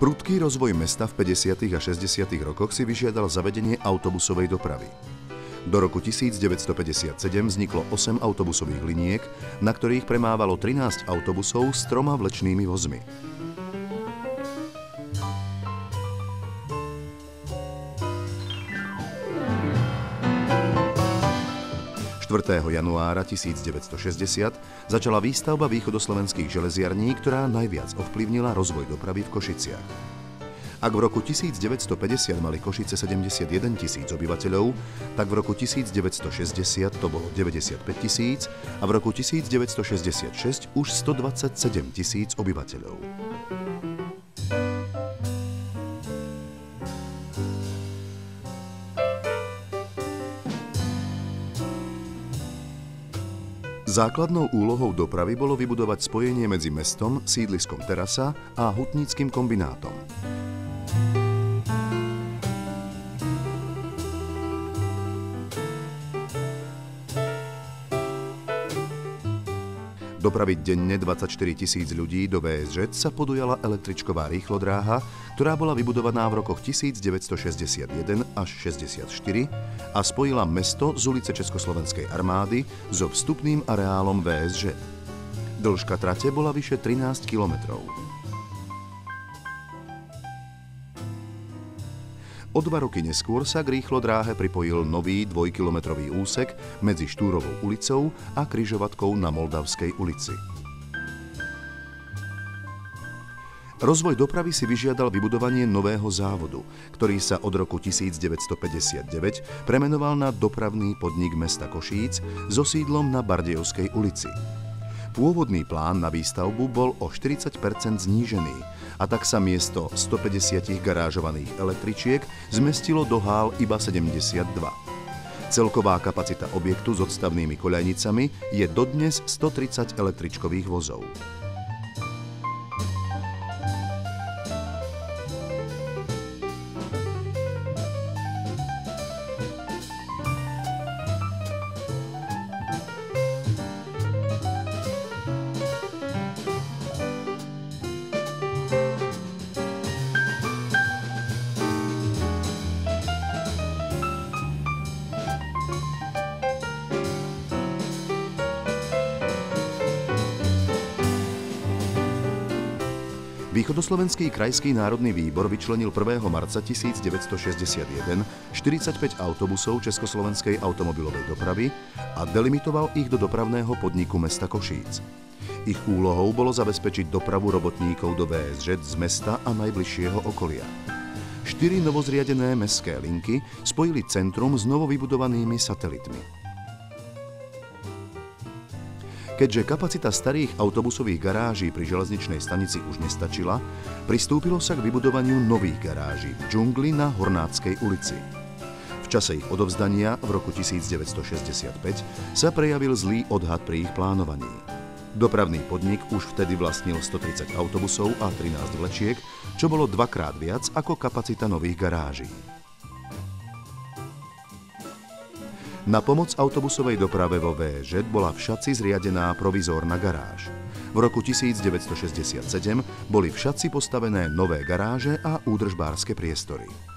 Prudký rozvoj mesta v 50. a 60. rokoch si vyžiadal zavedenie autobusovej dopravy. Do roku 1957 vzniklo 8 autobusových liniek, na ktorých premávalo 13 autobusov s 3 vlečnými vozmi. 4. januára 1960 začala výstavba východoslovenských železiarní, ktorá najviac ovplyvnila rozvoj dopravy v Košiciach. Ak v roku 1950 mali Košice 71 000 obyvateľov, tak v roku 1960 to bolo 95 000 a v roku 1966 už 127 000 obyvateľov. Základnou úlohou dopravy bolo vybudovať spojenie medzi mestom, sídliskom Terasa a hutníckym kombinátom. Dopraviť denne 24 000 ľudí do VSŽ sa podujala električková rýchlodráha, ktorá bola vybudovaná v rokoch 1961 až 64 a spojila mesto z ulice Československej armády so vstupným areálom VSŽ. Dĺžka trate bola vyše 13 kilometrov. O 2 roky neskôr sa k rýchlodráhe pripojil nový 2-kilometrový úsek medzi Štúrovou ulicou a križovatkou na Moldavskej ulici. Rozvoj dopravy si vyžiadal vybudovanie nového závodu, ktorý sa od roku 1959 premenoval na Dopravný podnik mesta Košíc so sídlom na Bardejovskej ulici. Pôvodný plán na výstavbu bol o 40% znížený a tak sa miesto 150 garážovaných električiek zmestilo do hál iba 72. Celková kapacita objektu s odstavnými koľajnicami je dodnes 130 električkových vozov. Východoslovenský krajský národný výbor vyčlenil 1. marca 1961 45 autobusov Československej automobilovej dopravy a delimitoval ich do dopravného podniku mesta Košíc. Ich úlohou bolo zabezpečiť dopravu robotníkov do VSŽ z mesta a najbližšieho okolia. 4 novozriadené mestské linky spojili centrum s novovybudovanými satelitmi. Keďže kapacita starých autobusových garáží pri železničnej stanici už nestačila, pristúpilo sa k vybudovaniu nových garáží v džungli na Hornáckej ulici. V čase ich odovzdania v roku 1965 sa prejavil zlý odhad pri ich plánovaní. Dopravný podnik už vtedy vlastnil 130 autobusov a 13 vlečiek, čo bolo 2-krát viac ako kapacita nových garáží. Na pomoc autobusovej doprave vo VŽ bola v Šaci zriadená provizórna garáž. V roku 1967 boli v Šaci postavené nové garáže a údržbárske priestory.